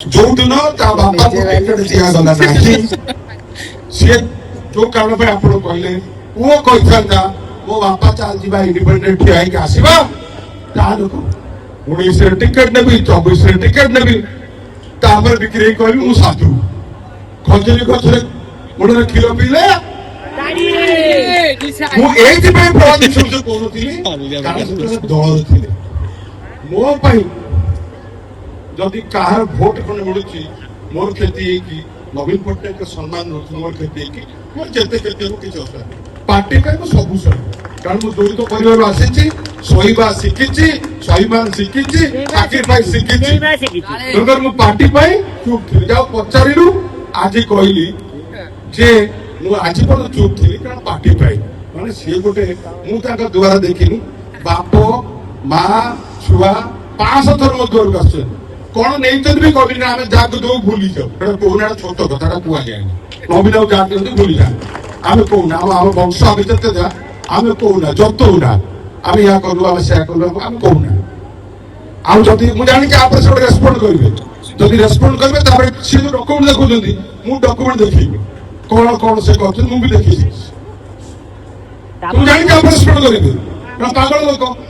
ଯୋଉଦିନ ତା ବାପାକୁ ଟିକେଟ ଦିଆଗଲା ନାହିଁ ସିଏ ଯୋଉ କାରଣ ପାଇଁ ଆପଣ କହିଲେ ପୁଅ କହିଥାନ୍ତା ମୋ ବାପା ଚାଲିଯିବା ଇଣ୍ଡିପେଣ୍ଡେଣ୍ଟ ଠିଆ ହେଇକି ଆସିବା ତାହେଲେ 19ରେ ଟିକେଟ ନେବି 24ରେ ଟିକେଟ ନେବି ତାପରେ ବିକ୍ରି ହେଇ କହିବି ମୁଁ ସାଧୁ ଖଜୁରୀ ଗଛରେ ଗୋଡରେ କ୍ଷୀର ପିଇଲେ ମୁଁ ଏଇଥିପାଇଁ କହୁନଥିଲି କାରଣ ଦଳରେ ଥିଲେ ମୋ ପାଇଁ जदि कहार भोट खंड मिलूची मोर क्षति नवीन पट्टनायक सम्मान मोर क्षति मोर जिते क्षति किसी असुविधा पार्टी का सब कारण मुझे दलित परिवार आसी सहीबा शिखी स्वाभिमान शिखी साक्रिफाइस शिखी पार्टी चुप थी जहाँ पचारू आज कहली जे आज पर चुप थी कारण पार्टी माने सी गोटे मुझे द्वारा देखनी बाप माँ छुआ 500 थर मो द्वार को आस कौन नहीं भी कभी ना आम जहाँ दो भूली जाऊ कहना छोट कथा कह जाए नवीन जहाँ भूली जाए आम कहना आम वंश आम जिते जा आम कहना जतौना आम या कलु आम से कलु आम कहना आम जदि मुझे जानी आप रेस्पंड करेंगे जदि रेस्पंड करेंगे सी जो डॉक्यूमेंट देखुं मुझे डॉक्यूमेंट देखी कौन कौन से कहते मुझे देखी मुझे जानी आप रेस्पंड करेंगे पागल लोक